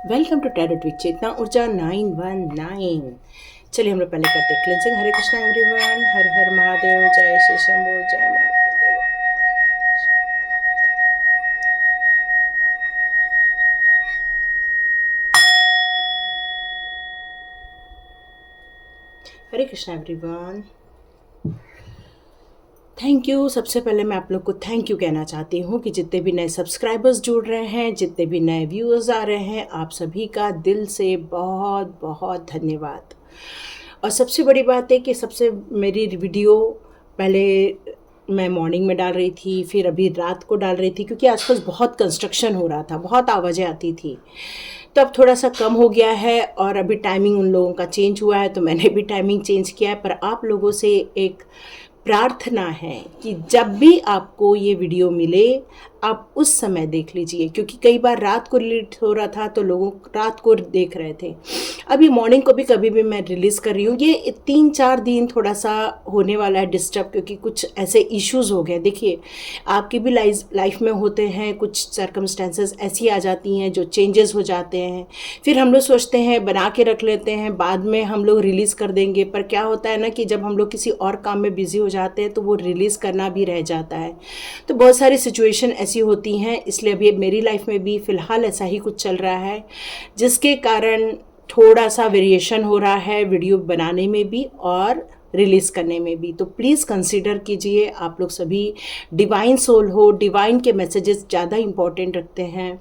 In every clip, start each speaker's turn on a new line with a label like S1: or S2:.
S1: Welcome to tarot with चेतना ऊर्जा 919। चलिए हम लोग पहले करते हैं क्लेंजिंग। हरे कृष्णा एवरीवन, हर हर महादेव, जय श्री शंभू, जय महादेव। हरे कृष्णा एवरीवन, थैंक यू। सबसे पहले मैं आप लोग को थैंक यू कहना चाहती हूँ कि जितने भी नए सब्सक्राइबर्स जुड़ रहे हैं, जितने भी नए व्यूअर्स आ रहे हैं, आप सभी का दिल से बहुत बहुत धन्यवाद। और सबसे बड़ी बात है कि सबसे मेरी वीडियो पहले मैं मॉर्निंग में डाल रही थी, फिर अभी रात को डाल रही थी, क्योंकि आसपास बहुत कंस्ट्रक्शन हो रहा था, बहुत आवाज़ें आती थी। तो अब थोड़ा सा कम हो गया है और अभी टाइमिंग उन लोगों का चेंज हुआ है, तो मैंने भी टाइमिंग चेंज किया है। पर आप लोगों से एक प्रार्थना है कि जब भी आपको ये वीडियो मिले आप उस समय देख लीजिए, क्योंकि कई बार रात को रिलीज हो रहा था तो लोग रात को देख रहे थे। अभी मॉर्निंग को भी कभी भी मैं रिलीज़ कर रही हूँ। ये 3-4 दिन थोड़ा सा होने वाला है डिस्टर्ब, क्योंकि कुछ ऐसे इश्यूज़ हो गए। देखिए, आपकी भी लाइफ में होते हैं, कुछ सर्कमस्टेंसेस ऐसी आ जाती हैं जो चेंजेस हो जाते हैं। फिर हम लोग सोचते हैं बना के रख लेते हैं, बाद में हम लोग रिलीज़ कर देंगे। पर क्या होता है ना कि जब हम लोग किसी और काम में बिज़ी हो जाते हैं तो वो रिलीज़ करना भी रह जाता है। तो बहुत सारी सिचुएशन ऐसी होती हैं, इसलिए अभी मेरी लाइफ में भी फ़िलहाल ऐसा ही कुछ चल रहा है, जिसके कारण थोड़ा सा वेरिएशन हो रहा है वीडियो बनाने में भी और रिलीज़ करने में भी। तो प्लीज़ कंसीडर कीजिए। आप लोग सभी डिवाइन सोल हो, डिवाइन के मैसेजेस ज़्यादा इम्पॉर्टेंट रखते हैं।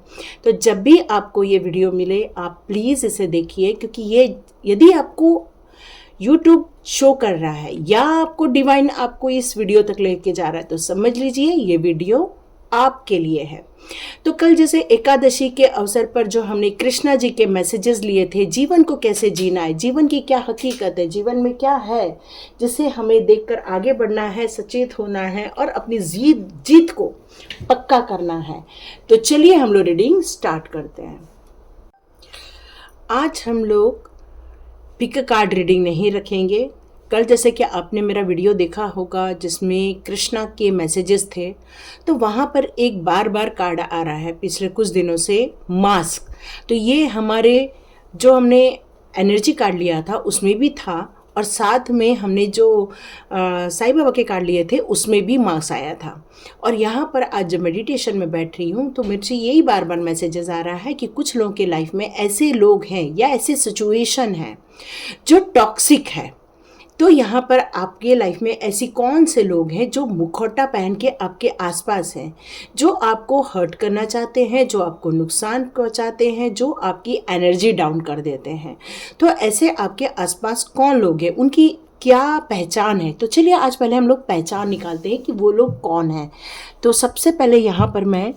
S1: तो जब भी आपको ये वीडियो मिले आप प्लीज़ इसे देखिए, क्योंकि ये यदि आपको यूट्यूब शो कर रहा है या आपको डिवाइन आपको इस वीडियो तक लेके जा रहा है, तो समझ लीजिए ये वीडियो आपके लिए है। तो कल जैसे एकादशी के अवसर पर जो हमने कृष्णा जी के मैसेजेस लिए थे, जीवन को कैसे जीना है, जीवन की क्या हकीकत है, जीवन में क्या है जिसे हमें देखकर आगे बढ़ना है, सचेत होना है और अपनी जीत को पक्का करना है। तो चलिए हम लोग रीडिंग स्टार्ट करते हैं। आज हम लोग पिक कार्ड रीडिंग नहीं रखेंगे। कल जैसे कि आपने मेरा वीडियो देखा होगा जिसमें कृष्णा के मैसेजेस थे, तो वहाँ पर एक बार बार कार्ड आ रहा है पिछले कुछ दिनों से, मास्क। तो ये हमारे जो हमने एनर्जी कार्ड लिया था उसमें भी था, और साथ में हमने जो साईं बाबा के कार्ड लिए थे उसमें भी मास्क आया था। और यहाँ पर आज जब मेडिटेशन में बैठ रही हूँ तो मुझे यही बार बार मैसेजेस आ रहा है कि कुछ लोगों के लाइफ में ऐसे लोग हैं या ऐसी सिचुएशन है जो टॉक्सिक है। तो यहाँ पर आपके लाइफ में ऐसी कौन से लोग हैं जो मुखौटा पहन के आपके आसपास हैं, जो आपको हर्ट करना चाहते हैं, जो आपको नुकसान पहुँचाते हैं, जो आपकी एनर्जी डाउन कर देते हैं। तो ऐसे आपके आसपास कौन लोग हैं, उनकी क्या पहचान है। तो चलिए आज पहले हम लोग पहचान निकालते हैं कि वो लोग कौन हैं। तो सबसे पहले यहाँ पर मैं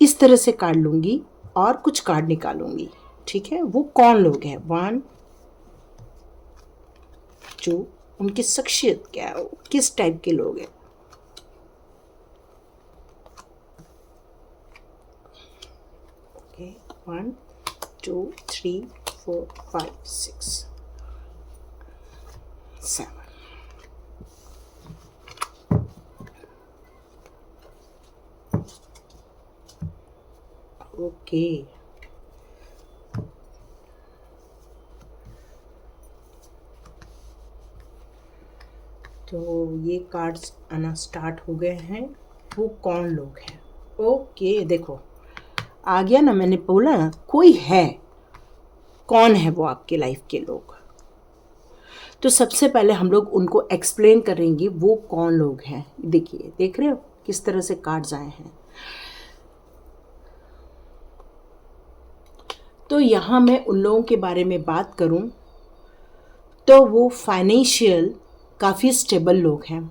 S1: इस तरह से कार्ड लूँगी और कुछ कार्ड निकालूंगी, ठीक है। वो कौन लोग हैं, 1 2, उनकी शख्सियत क्या है, किस टाइप के लोग हैं। ओके, 1 2 3 4 5 6 7। ओके, तो ये कार्ड्स आना स्टार्ट हो गए हैं। वो कौन लोग हैं, ओके देखो आ गया ना, मैंने बोला ना कोई है। कौन है वो आपके लाइफ के लोग। तो सबसे पहले हम लोग उनको एक्सप्लेन करेंगे वो कौन लोग हैं। देखिए, देख रहे हो किस तरह से कार्ड्स आए हैं। तो यहाँ मैं उन लोगों के बारे में बात करूँ तो वो फाइनेंशियल काफ़ी स्टेबल लोग हैं।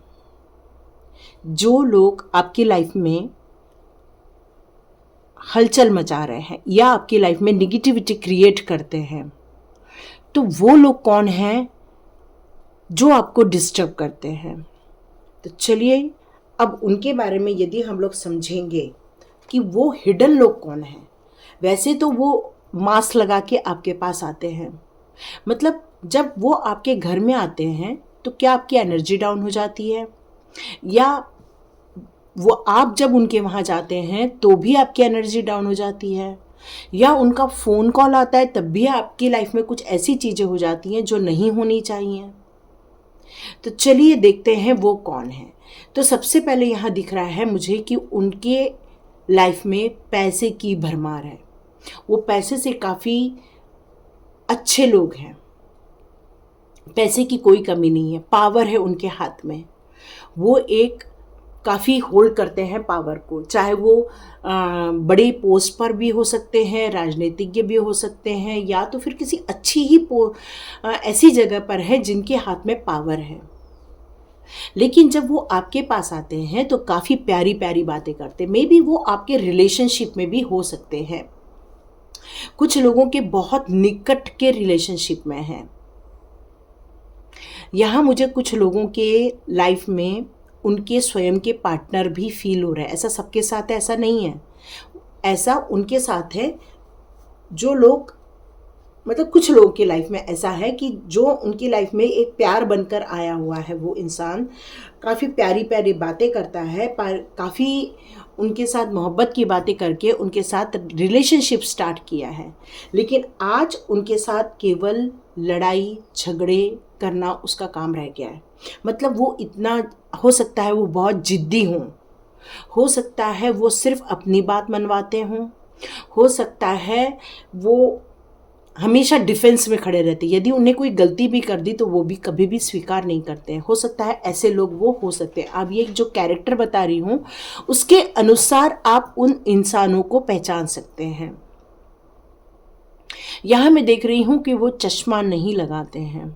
S1: जो लोग आपकी लाइफ में हलचल मचा रहे हैं या आपकी लाइफ में निगेटिविटी क्रिएट करते हैं, तो वो लोग कौन हैं जो आपको डिस्टर्ब करते हैं। तो चलिए अब उनके बारे में यदि हम लोग समझेंगे कि वो हिडन लोग कौन हैं। वैसे तो वो मास्क लगा के आपके पास आते हैं, मतलब जब वो आपके घर में आते हैं तो क्या आपकी एनर्जी डाउन हो जाती है, या वो आप जब उनके वहाँ जाते हैं तो भी आपकी एनर्जी डाउन हो जाती है। या उनका फ़ोन कॉल आता है तब भी आपकी लाइफ में कुछ ऐसी चीज़ें हो जाती हैं जो नहीं होनी चाहिए। तो चलिए देखते हैं वो कौन है। तो सबसे पहले यहाँ दिख रहा है मुझे कि उनके लाइफ में पैसे की भरमार है। वो पैसे से काफ़ी अच्छे लोग हैं, पैसे की कोई कमी नहीं है, पावर है उनके हाथ में। वो एक काफ़ी होल्ड करते हैं पावर को, चाहे वो बड़े पोस्ट पर भी हो सकते हैं, राजनीतिज्ञ भी हो सकते हैं, या तो फिर किसी अच्छी ही ऐसी जगह पर है जिनके हाथ में पावर है। लेकिन जब वो आपके पास आते हैं तो काफ़ी प्यारी प्यारी बातें करते हैं। मे बी वो आपके रिलेशनशिप में भी हो सकते हैं, कुछ लोगों के बहुत निकट के रिलेशनशिप में हैं। यहाँ मुझे कुछ लोगों के लाइफ में उनके स्वयं के पार्टनर भी फील हो रहे हैं। ऐसा सबके साथ है ऐसा नहीं है, ऐसा उनके साथ है। जो लोग मतलब कुछ लोगों की लाइफ में ऐसा है कि जो उनकी लाइफ में एक प्यार बनकर आया हुआ है, वो इंसान काफ़ी प्यारी प्यारी बातें करता है, पर काफ़ी उनके साथ मोहब्बत की बातें करके उनके साथ रिलेशनशिप स्टार्ट किया है। लेकिन आज उनके साथ केवल लड़ाई झगड़े करना उसका काम रह गया है। मतलब वो इतना, हो सकता है वो बहुत ज़िद्दी हों, हो सकता है वो सिर्फ अपनी बात मनवाते हों, हो सकता है वो हमेशा डिफेंस में खड़े रहते हैं। यदि उन्हें कोई गलती भी कर दी तो वो भी कभी भी स्वीकार नहीं करते हैं। हो सकता है ऐसे लोग वो हो सकते हैं। अब ये जो कैरेक्टर बता रही हूँ उसके अनुसार आप उन इंसानों को पहचान सकते हैं। यहाँ मैं देख रही हूँ कि वो चश्मा नहीं लगाते हैं।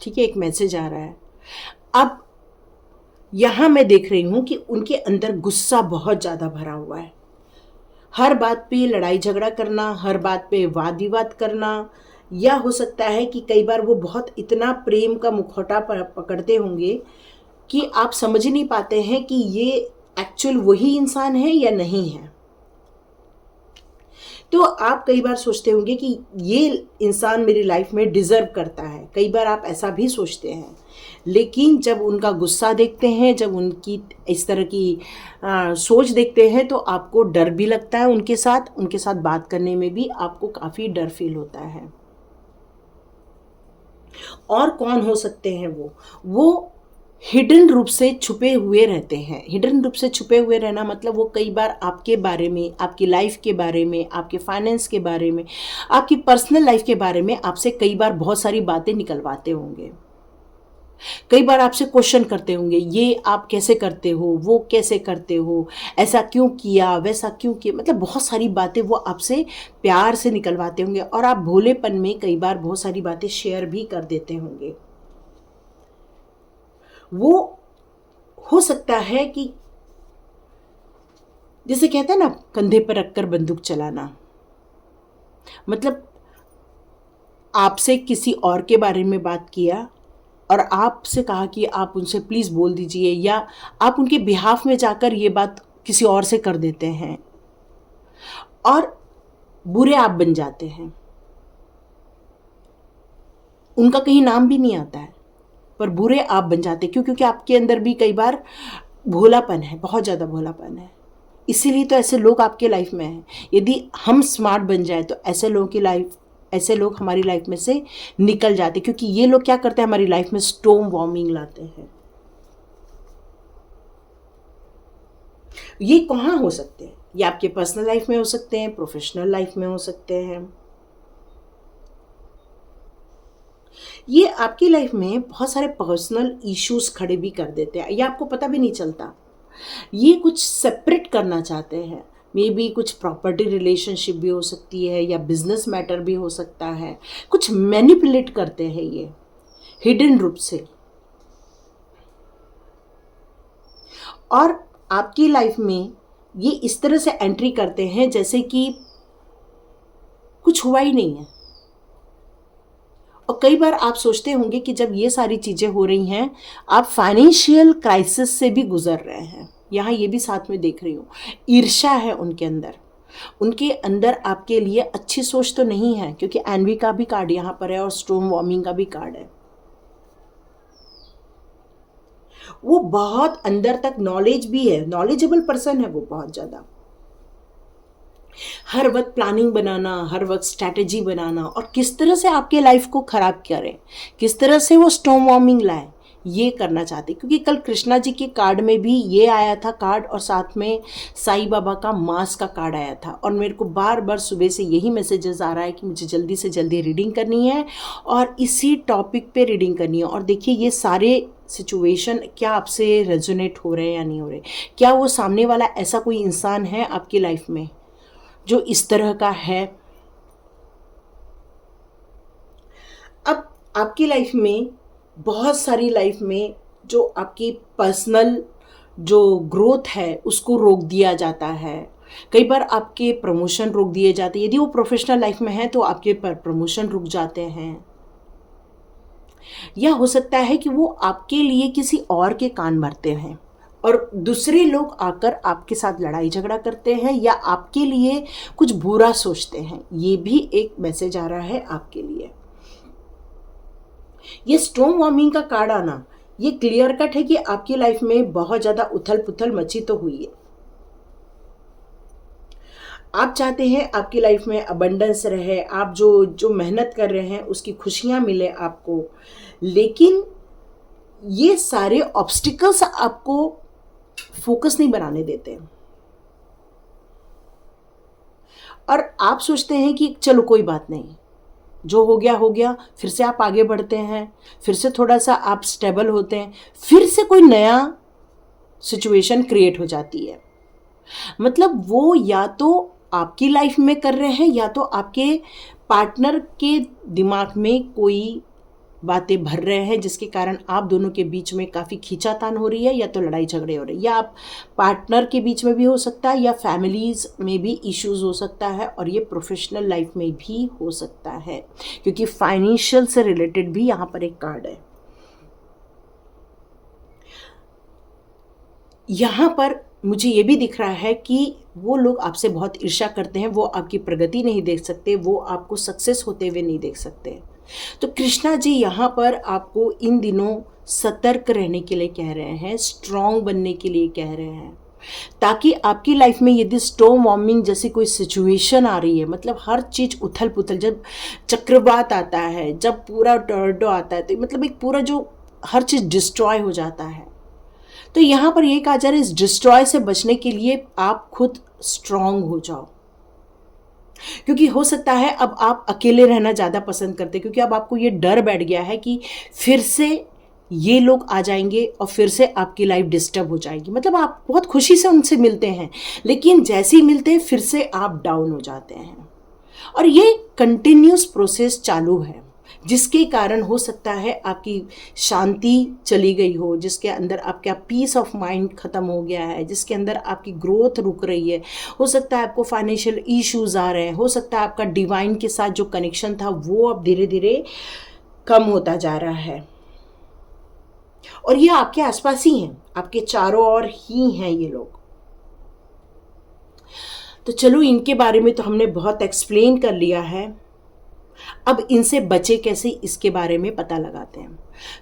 S1: ठीक है, एक मैसेज आ रहा है। अब यहाँ मैं देख रही हूँ कि उनके अंदर गुस्सा बहुत ज़्यादा भरा हुआ है। हर बात पे लड़ाई झगड़ा करना, हर बात पे वाद विवाद करना, या हो सकता है कि कई बार वो बहुत इतना प्रेम का मुखौटा पकड़ते होंगे कि आप समझ नहीं पाते हैं कि ये एक्चुअल वही इंसान है या नहीं है। तो आप कई बार सोचते होंगे कि ये इंसान मेरी लाइफ में डिज़र्व करता है, कई बार आप ऐसा भी सोचते हैं। लेकिन जब उनका गुस्सा देखते हैं, जब उनकी इस तरह की सोच देखते हैं तो आपको डर भी लगता है। उनके साथ बात करने में भी आपको काफ़ी डर फील होता है। और कौन हो सकते हैं वो हिडन रूप से छुपे हुए रहते हैं। हिडन रूप से छुपे हुए रहना मतलब वो कई बार आपके बारे में, आपकी लाइफ के बारे में, आपके फाइनेंस के बारे में, आपकी पर्सनल लाइफ के बारे में आपसे कई बार बहुत सारी बातें निकलवाते होंगे। कई बार आपसे क्वेश्चन करते होंगे, ये आप कैसे करते हो, वो कैसे करते हो, ऐसा क्यों किया, वैसा क्यों किया। मतलब बहुत सारी बातें वो आपसे प्यार से निकलवाते होंगे और आप भोलेपन में कई बार बहुत सारी बातें शेयर भी कर देते होंगे। वो हो सकता है कि जैसे कहते हैं ना, कंधे पर रखकर बंदूक चलाना, मतलब आपसे किसी और के बारे में बात किया और आपसे कहा कि आप उनसे प्लीज़ बोल दीजिए, या आप उनके बिहाफ में जाकर ये बात किसी और से कर देते हैं और बुरे आप बन जाते हैं। उनका कहीं नाम भी नहीं आता है पर बुरे आप बन जाते हैं। क्यों? क्योंकि आपके अंदर भी कई बार भोलापन है, बहुत ज़्यादा भोलापन है। इसीलिए तो ऐसे लोग आपके लाइफ में हैं। यदि हम स्मार्ट बन जाए तो ऐसे लोग हमारी लाइफ में से निकल जाते, क्योंकि ये लोग क्या करते हैं, हमारी लाइफ में स्टॉर्म वार्मिंग लाते हैं। ये कहाँ हो सकते हैं? ये आपके पर्सनल लाइफ में हो सकते हैं, प्रोफेशनल लाइफ में हो सकते हैं। ये आपकी लाइफ में बहुत सारे पर्सनल इश्यूज खड़े भी कर देते हैं, ये आपको पता भी नहीं चलता। ये कुछ सेपरेट करना चाहते हैं। मे बी कुछ प्रॉपर्टी रिलेशनशिप भी हो सकती है या बिजनेस मैटर भी हो सकता है। कुछ मैनिपुलेट करते हैं ये हिडन रूप से, और आपकी लाइफ में ये इस तरह से एंट्री करते हैं जैसे कि कुछ हुआ ही नहीं है। और कई बार आप सोचते होंगे कि जब ये सारी चीज़ें हो रही हैं, आप फाइनेंशियल क्राइसिस से भी गुजर रहे हैं। यहाँ ये भी साथ में देख रही हूँ, ईर्ष्या है उनके अंदर। उनके अंदर आपके लिए अच्छी सोच तो नहीं है, क्योंकि एनवी का भी कार्ड यहाँ पर है और स्टॉर्म वार्मिंग का भी कार्ड है। वो बहुत अंदर तक नॉलेज भी है, नॉलेजेबल पर्सन है वो बहुत ज़्यादा। हर वक्त प्लानिंग बनाना, हर वक्त स्ट्रैटेजी बनाना, और किस तरह से आपके लाइफ को खराब करें, किस तरह से वो स्टॉर्म वार्मिंग लाए, ये करना चाहती। क्योंकि कल कृष्णा जी के कार्ड में भी ये आया था कार्ड, और साथ में साईं बाबा का मास का कार्ड आया था। और मेरे को बार बार सुबह से यही मैसेजेस आ रहा है कि मुझे जल्दी से जल्दी रीडिंग करनी है और इसी टॉपिक पे रीडिंग करनी है। और देखिए ये सारे सिचुएशन क्या आपसे रेजोनेट हो रहे हैं या नहीं हो रहे, क्या वो सामने वाला ऐसा कोई इंसान है आपकी लाइफ में जो इस तरह का है। अब आपकी लाइफ में बहुत सारी लाइफ में जो आपकी पर्सनल जो ग्रोथ है उसको रोक दिया जाता है। कई बार आपके प्रमोशन रोक दिए जाते हैं, यदि वो प्रोफेशनल लाइफ में है तो आपके प्रमोशन रुक जाते हैं। या हो सकता है कि वो आपके लिए किसी और के कान भरते हैं और दूसरे लोग आकर आपके साथ लड़ाई झगड़ा करते हैं या आपके लिए कुछ बुरा सोचते हैं। ये भी एक मैसेज आ रहा है आपके लिए। ये स्टॉर्म वार्मिंग का कार्ड आना ये क्लियर कट है कि आपकी लाइफ में बहुत ज़्यादा उथल पुथल मची तो हुई है। आप चाहते हैं आपकी लाइफ में अबंडेंस रहे, आप जो जो मेहनत कर रहे हैं उसकी खुशियां मिले आपको, लेकिन ये सारे ऑब्स्टिकल्स आपको फोकस नहीं बनाने देते और आप सोचते हैं कि चलो कोई बात नहीं, जो हो गया हो गया। फिर से आप आगे बढ़ते हैं, फिर से थोड़ा सा आप स्टेबल होते हैं, फिर से कोई नया सिचुएशन क्रिएट हो जाती है। मतलब वो या तो आपकी लाइफ में कर रहे हैं या तो आपके पार्टनर के दिमाग में कोई बातें भर रहे हैं जिसके कारण आप दोनों के बीच में काफ़ी खींचातान हो रही है या तो लड़ाई झगड़े हो रहे हैं। या आप पार्टनर के बीच में भी हो सकता है या फैमिलीज़ में भी इश्यूज हो सकता है और ये प्रोफेशनल लाइफ में भी हो सकता है क्योंकि फाइनेंशियल से रिलेटेड भी यहाँ पर एक कार्ड है। यहाँ पर मुझे ये भी दिख रहा है कि वो लोग आपसे बहुत ईर्ष्या करते हैं, वो आपकी प्रगति नहीं देख सकते, वो आपको सक्सेस होते हुए नहीं देख सकते। तो कृष्णा जी यहाँ पर आपको इन दिनों सतर्क रहने के लिए कह रहे हैं, स्ट्रॉन्ग बनने के लिए कह रहे हैं, ताकि आपकी लाइफ में यदि स्टॉर्म वार्मिंग जैसी कोई सिचुएशन आ रही है, मतलब हर चीज़ उथल पुथल, जब चक्रवात आता है, जब पूरा टॉर्नेडो आता है, तो मतलब एक पूरा जो हर चीज़ डिस्ट्रॉय हो जाता है। तो यहाँ पर ये कहा जा रहा है इस डिस्ट्रॉय से बचने के लिए आप खुद स्ट्रांग हो जाओ, क्योंकि हो सकता है अब आप अकेले रहना ज़्यादा पसंद करते, क्योंकि अब आपको ये डर बैठ गया है कि फिर से ये लोग आ जाएंगे और फिर से आपकी लाइफ डिस्टर्ब हो जाएगी। मतलब आप बहुत खुशी से उनसे मिलते हैं लेकिन जैसे ही मिलते हैं फिर से आप डाउन हो जाते हैं और ये कंटिन्यूस प्रोसेस चालू है जिसके कारण हो सकता है आपकी शांति चली गई हो, जिसके अंदर आपका पीस ऑफ माइंड ख़त्म हो गया है, जिसके अंदर आपकी ग्रोथ रुक रही है। हो सकता है आपको फाइनेंशियल इश्यूज आ रहे हैं, हो सकता है आपका डिवाइन के साथ जो कनेक्शन था वो अब धीरे धीरे कम होता जा रहा है और ये आपके आसपास ही हैं, आपके चारों ओर ही हैं ये लोग। तो चलो इनके बारे में तो हमने बहुत एक्सप्लेन कर लिया है, अब इनसे बचे कैसे इसके बारे में पता लगाते हैं।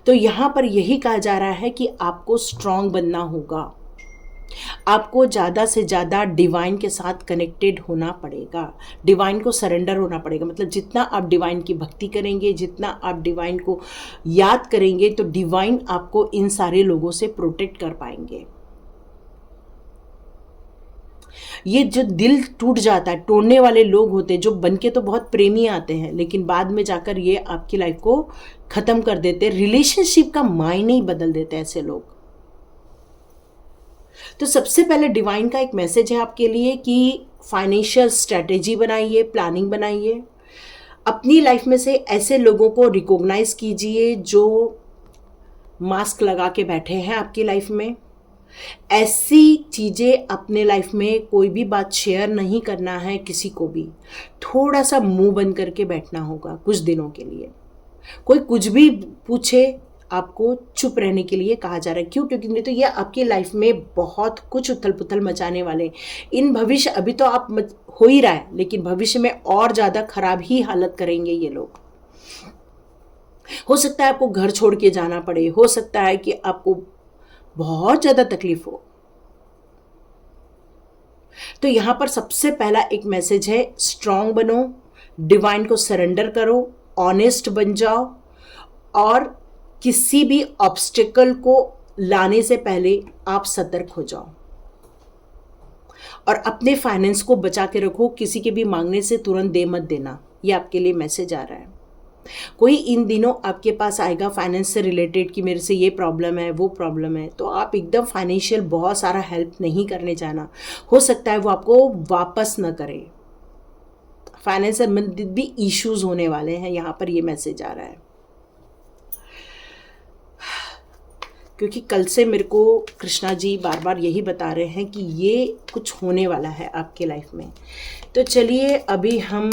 S1: तो यहाँ पर यही कहा जा रहा है कि आपको स्ट्रांग बनना होगा, आपको ज़्यादा से ज़्यादा डिवाइन के साथ कनेक्टेड होना पड़ेगा, डिवाइन को सरेंडर होना पड़ेगा। मतलब जितना आप डिवाइन की भक्ति करेंगे, जितना आप डिवाइन को याद करेंगे तो डिवाइन आपको इन सारे लोगों से प्रोटेक्ट कर पाएंगे। ये जो दिल टूट जाता है, तोड़ने वाले लोग होते हैं जो बनके तो बहुत प्रेमी आते हैं लेकिन बाद में जाकर ये आपकी लाइफ को ख़त्म कर देते हैं, रिलेशनशिप का मायने ही बदल देते हैं ऐसे लोग। तो सबसे पहले डिवाइन का एक मैसेज है आपके लिए कि फाइनेंशियल स्ट्रेटेजी बनाइए, प्लानिंग बनाइए, अपनी लाइफ में से ऐसे लोगों को रिकॉग्नाइज कीजिए जो मास्क लगा के बैठे हैं आपकी लाइफ में। ऐसी चीज़ें अपने लाइफ में कोई भी बात शेयर नहीं करना है किसी को भी, थोड़ा सा मुंह बंद करके बैठना होगा कुछ दिनों के लिए। कोई कुछ भी पूछे आपको चुप रहने के लिए कहा जा रहा है। क्यों? क्योंकि नहीं तो ये आपकी लाइफ में बहुत कुछ उथल पुथल मचाने वाले इन भविष्य, अभी तो आप हो ही रहा है लेकिन भविष्य में और ज़्यादा खराब ही हालत करेंगे ये लोग। हो सकता है आपको घर छोड़ के जाना पड़े, हो सकता है कि आपको बहुत ज़्यादा तकलीफ हो। तो यहाँ पर सबसे पहला एक मैसेज है, स्ट्रांग बनो, डिवाइन को सरेंडर करो, ऑनेस्ट बन जाओ, और किसी भी ऑब्स्टिकल को लाने से पहले आप सतर्क हो जाओ, और अपने फाइनेंस को बचा के रखो, किसी के भी मांगने से तुरंत दे मत देना। ये आपके लिए मैसेज आ रहा है। कोई इन दिनों आपके पास आएगा फाइनेंस से रिलेटेड कि मेरे से ये प्रॉब्लम है, वो प्रॉब्लम है, तो आप एकदम फाइनेंशियल बहुत सारा हेल्प नहीं करने जाना। हो सकता है वो आपको वापस न करे। फाइनेंस से संबंधित भी इश्यूज होने वाले हैं, यहाँ पर ये मैसेज आ रहा है। क्योंकि कल से मेरे को कृष्णा जी बार बार यही बता रहे हैं कि ये कुछ होने वाला है आपके लाइफ में। तो चलिए अभी हम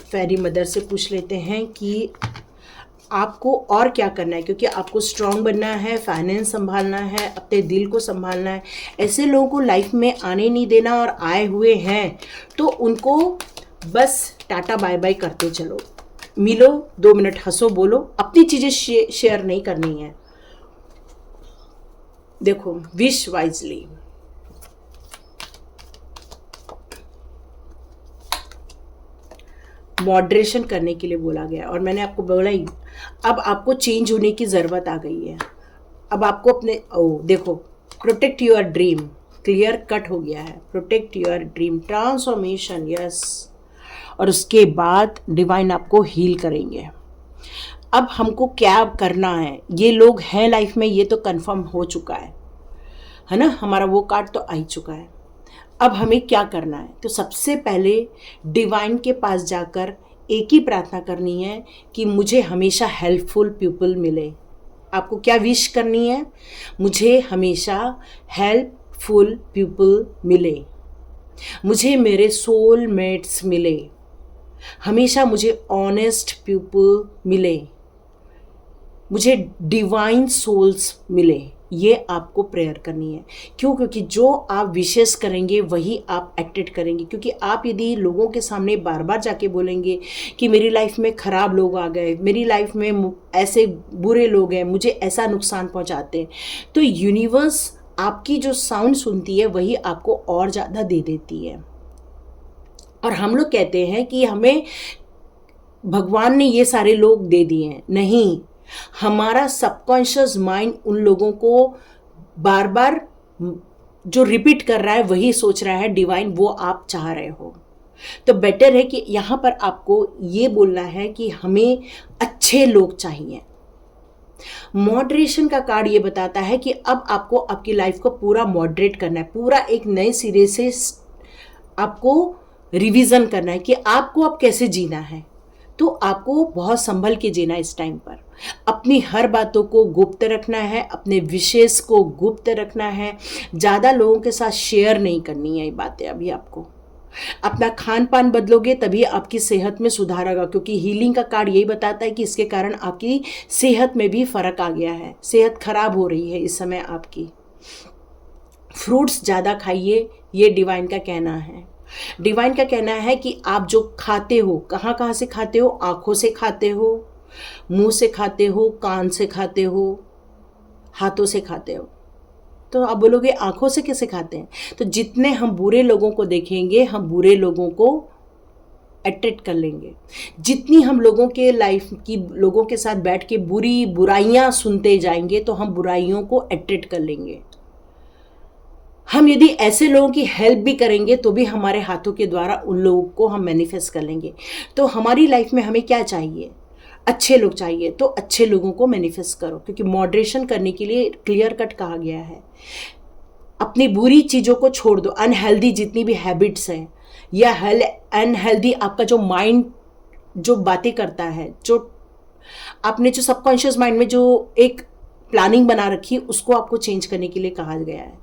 S1: फेरी मदर से पूछ लेते हैं कि आपको और क्या करना है, क्योंकि आपको स्ट्रांग बनना है, फाइनेंस संभालना है, अपने दिल को संभालना है। ऐसे लोगों को लाइफ में आने नहीं देना, और आए हुए हैं तो उनको बस टाटा बाय बाय करते चलो। मिलो, 2 मिनट हंसो, बोलो, अपनी चीज़ें शेयर नहीं करनी है। देखो, विश वाइजली। मॉडरेशन करने के लिए बोला गया, और मैंने आपको बोला ही, अब आपको चेंज होने की ज़रूरत आ गई है। अब आपको अपने देखो, protect your dream, clear cut हो गया है। Protect your dream, transformation, yes. और उसके बाद डिवाइन आपको हील करेंगे। अब हमको क्या करना है, ये लोग हैं लाइफ में, ये तो कंफर्म हो चुका है ना, हमारा वो कार्ड तो आ ही चुका है। अब हमें क्या करना है, तो सबसे पहले डिवाइन के पास जाकर एक ही प्रार्थना करनी है कि मुझे हमेशा हेल्पफुल पीपल मिले। आपको क्या विश करनी है? मुझे हमेशा हेल्पफुल पीपल मिले, मुझे मेरे सोलमेट्स मिले, हमेशा मुझे ऑनेस्ट पीपल मिले, मुझे डिवाइन सोल्स मिले। ये आपको प्रेयर करनी है। क्यों? क्योंकि जो आप विशेष करेंगे वही आप एक्टेड करेंगे। क्योंकि आप यदि लोगों के सामने बार बार जाके बोलेंगे कि मेरी लाइफ में ख़राब लोग आ गए, मेरी लाइफ में ऐसे बुरे लोग हैं, मुझे ऐसा नुकसान पहुंचाते हैं, तो यूनिवर्स आपकी जो साउंड सुनती है वही आपको और ज़्यादा दे देती है। और हम लोग कहते हैं कि हमें भगवान ने ये सारे लोग दे दिए हैं। नहीं, हमारा सबकॉन्शियस माइंड उन लोगों को बार बार जो रिपीट कर रहा है वही सोच रहा है डिवाइन वो आप चाह रहे हो। तो बेटर है कि यहाँ पर आपको ये बोलना है कि हमें अच्छे लोग चाहिए। मॉडरेशन का कार्ड ये बताता है कि अब आपको आपकी लाइफ को पूरा मॉडरेट करना है, पूरा एक नए सिरे से आपको रिवीजन करना है कि आपको अब कैसे जीना है। तो आपको बहुत संभल के जीना है इस टाइम पर। अपनी हर बातों को गुप्त रखना है, अपने विशेष को गुप्त रखना है, ज़्यादा लोगों के साथ शेयर नहीं करनी है ये बातें। अभी आपको अपना खान पान बदलोगे तभी आपकी सेहत में सुधार आएगा, क्योंकि हीलिंग का कार्ड यही बताता है कि इसके कारण आपकी सेहत में भी फ़र्क आ गया है, सेहत खराब हो रही है इस समय आपकी। फ्रूट्स ज़्यादा खाइए, ये डिवाइन का कहना है। डिवाइन का कहना है कि आप जो खाते हो, कहाँ कहाँ से खाते हो? आँखों से खाते हो, मुंह से खाते हो, कान से खाते हो, हाथों से खाते हो। तो आप बोलोगे आँखों से कैसे खाते हैं? तो जितने हम बुरे लोगों को देखेंगे हम बुरे लोगों को अट्रैक्ट कर लेंगे। जितनी हम लोगों के लाइफ की लोगों के साथ बैठ के बुराइयाँ सुनते जाएंगे तो हम बुराइयों को अट्रैक्ट कर लेंगे। हम यदि ऐसे लोगों की हेल्प भी करेंगे तो भी हमारे हाथों के द्वारा उन लोगों को हम मैनिफेस्ट कर लेंगे। तो हमारी लाइफ में हमें क्या चाहिए? अच्छे लोग चाहिए। तो अच्छे लोगों को मैनिफेस्ट करो, क्योंकि मॉडरेशन करने के लिए क्लियर कट कहा गया है। अपनी बुरी चीज़ों को छोड़ दो, अनहेल्दी जितनी भी हैबिट्स हैं या अनहेल्दी आपका जो माइंड जो बातें करता है, जो आपने जो सबकॉन्शियस माइंड में जो एक प्लानिंग बना रखी है उसको आपको चेंज करने के लिए कहा गया है।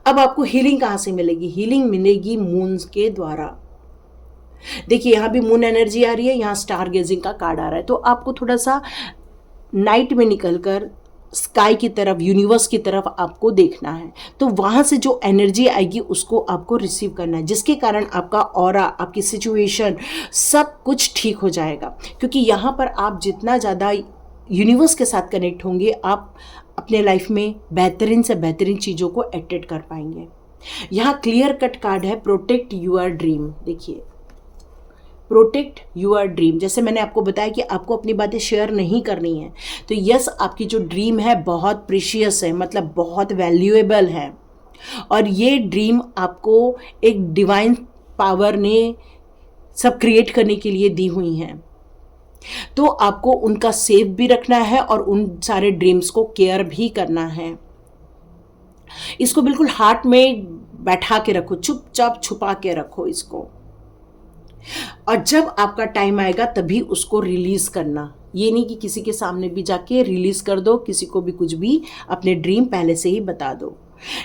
S1: अब आपको हीलिंग कहाँ से मिलेगी? हीलिंग मिलेगी मून के द्वारा। देखिए यहाँ भी मून एनर्जी आ रही है, यहाँ स्टार गेजिंग का कार्ड आ रहा है। तो आपको थोड़ा सा नाइट में निकलकर स्काई की तरफ, यूनिवर्स की तरफ आपको देखना है। तो वहाँ से जो एनर्जी आएगी उसको आपको रिसीव करना है, जिसके कारण आपका ऑरा, आपकी सिचुएशन सब कुछ ठीक हो जाएगा। क्योंकि यहाँ पर आप जितना ज़्यादा यूनिवर्स के साथ कनेक्ट होंगे आप अपने लाइफ में बेहतरीन से बेहतरीन चीज़ों को अट्रैक्ट कर पाएंगे। यहाँ क्लियर कट कार्ड है प्रोटेक्ट यूर ड्रीम। देखिए, प्रोटेक्ट यूर ड्रीम, जैसे मैंने आपको बताया कि आपको अपनी बातें शेयर नहीं करनी है, तो यस, आपकी जो ड्रीम है बहुत प्रीशियस है, मतलब बहुत वैल्यूएबल है, और ये ड्रीम आपको एक डिवाइन पावर ने सब क्रिएट करने के लिए दी हुई हैं। तो आपको उनका सेफ भी रखना है और उन सारे ड्रीम्स को केयर भी करना है। इसको बिल्कुल हार्ट में बैठा के रखो, चुपचाप छुपा के रखो इसको, और जब आपका टाइम आएगा तभी उसको रिलीज करना। ये नहीं कि किसी के सामने भी जाके रिलीज कर दो, किसी को भी कुछ भी अपने ड्रीम पहले से ही बता दो।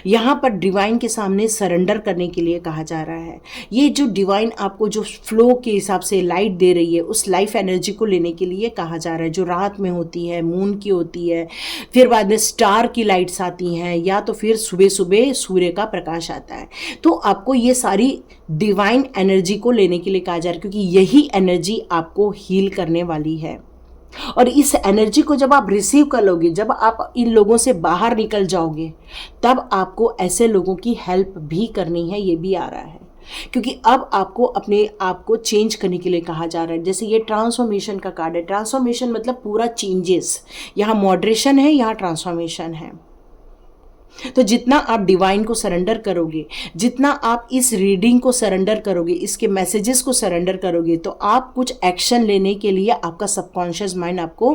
S1: यहाँ पर डिवाइन के सामने सरेंडर करने के लिए कहा जा रहा है। ये जो डिवाइन आपको जो फ्लो के हिसाब से लाइट दे रही है, उस लाइफ एनर्जी को लेने के लिए कहा जा रहा है, जो रात में होती है, मून की होती है, फिर बाद में स्टार की लाइट्स आती हैं, या तो फिर सुबह सुबह सूर्य का प्रकाश आता है। तो आपको ये सारी डिवाइन एनर्जी को लेने के लिए कहा जा रहा है, क्योंकि यही एनर्जी आपको हील करने वाली है। और इस एनर्जी को जब आप रिसीव कर लोगे, जब आप इन लोगों से बाहर निकल जाओगे, तब आपको ऐसे लोगों की हेल्प भी करनी है, ये भी आ रहा है। क्योंकि अब आपको अपने आप को चेंज करने के लिए कहा जा रहा है। जैसे ये ट्रांसफॉर्मेशन का कार्ड है, ट्रांसफॉर्मेशन मतलब पूरा चेंजेस, यहाँ मॉडरेशन है, यहाँ ट्रांसफॉर्मेशन है। तो जितना आप डिवाइन को सरेंडर करोगे, जितना आप इस रीडिंग को सरेंडर करोगे, इसके मैसेजेस को सरेंडर करोगे, तो आप कुछ एक्शन लेने के लिए आपका सबकॉन्शियस माइंड आपको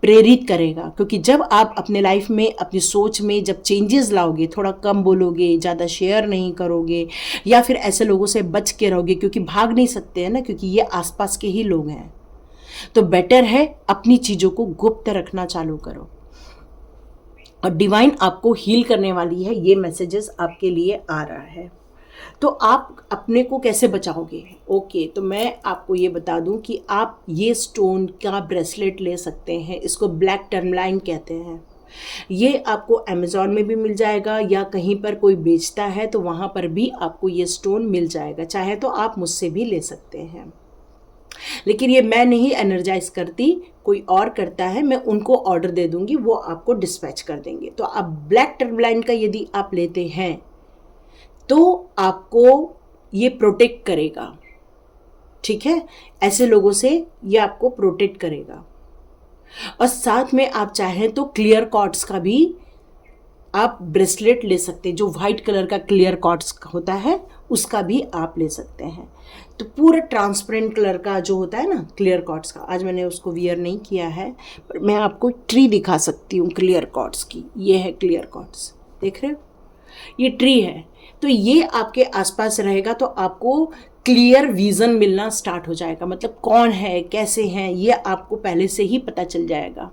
S1: प्रेरित करेगा। क्योंकि जब आप अपने लाइफ में, अपनी सोच में जब चेंजेस लाओगे, थोड़ा कम बोलोगे, ज़्यादा शेयर नहीं करोगे, या फिर ऐसे लोगों से बच के रहोगे, क्योंकि भाग नहीं सकते हैं ना, क्योंकि ये आसपास के ही लोग हैं, तो बेटर है अपनी चीज़ों को गुप्त रखना चालू करो। और डिवाइन आपको हील करने वाली है, ये मैसेजेस आपके लिए आ रहा है। तो आप अपने को कैसे बचाओगे? ओके, तो मैं आपको ये बता दूं कि आप ये स्टोन का ब्रेसलेट ले सकते हैं, इसको ब्लैक टर्मलाइन कहते हैं। ये आपको अमेज़ॉन में भी मिल जाएगा, या कहीं पर कोई बेचता है तो वहाँ पर भी आपको ये स्टोन मिल जाएगा। चाहे तो आप मुझसे भी ले सकते हैं, लेकिन ये मैं नहीं एनर्जाइज करती, कोई और करता है, मैं उनको ऑर्डर दे दूंगी, वो आपको डिस्पैच कर देंगे। तो अब ब्लैक टर्मलाइन का यदि आप लेते हैं तो आपको ये प्रोटेक्ट करेगा, ठीक है, ऐसे लोगों से ये आपको प्रोटेक्ट करेगा। और साथ में आप चाहें तो क्लियर कॉर्ड्स का भी आप ब्रेसलेट ले सकते हैं, जो वाइट कलर का क्लियर कॉर्ड्स होता है उसका भी आप ले सकते हैं। तो पूरा ट्रांसपेरेंट कलर का जो होता है ना क्लियर कॉर्ड्स का, आज मैंने उसको वियर नहीं किया है, पर मैं आपको ट्री दिखा सकती हूँ क्लियर कॉर्ड्स की। ये है क्लियर कॉर्ड्स, देख रहे हो, ये ट्री है। तो ये आपके आसपास रहेगा तो आपको क्लियर विजन मिलना स्टार्ट हो जाएगा, मतलब कौन है, कैसे हैं, ये आपको पहले से ही पता चल जाएगा।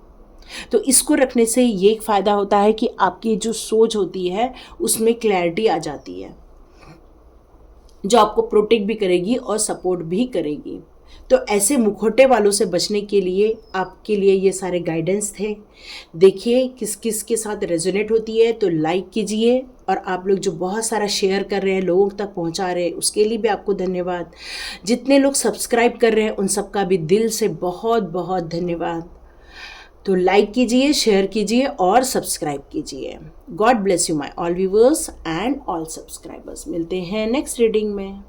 S1: तो इसको रखने से ये एक फ़ायदा होता है कि आपकी जो सोच होती है उसमें क्लैरिटी आ जाती है, जो आपको प्रोटेक्ट भी करेगी और सपोर्ट भी करेगी। तो ऐसे मुखौटे वालों से बचने के लिए आपके लिए ये सारे गाइडेंस थे। देखिए किस किस के साथ रेजोनेट होती है, तो लाइक कीजिए, और आप लोग जो बहुत सारा शेयर कर रहे हैं, लोगों तक पहुंचा रहे हैं, उसके लिए भी आपको धन्यवाद। जितने लोग सब्सक्राइब कर रहे हैं उन सबका भी दिल से बहुत बहुत धन्यवाद। तो लाइक कीजिए, शेयर कीजिए और सब्सक्राइब कीजिए। God bless you my all viewers and all subscribers. मिलते हैं नेक्स्ट रीडिंग में।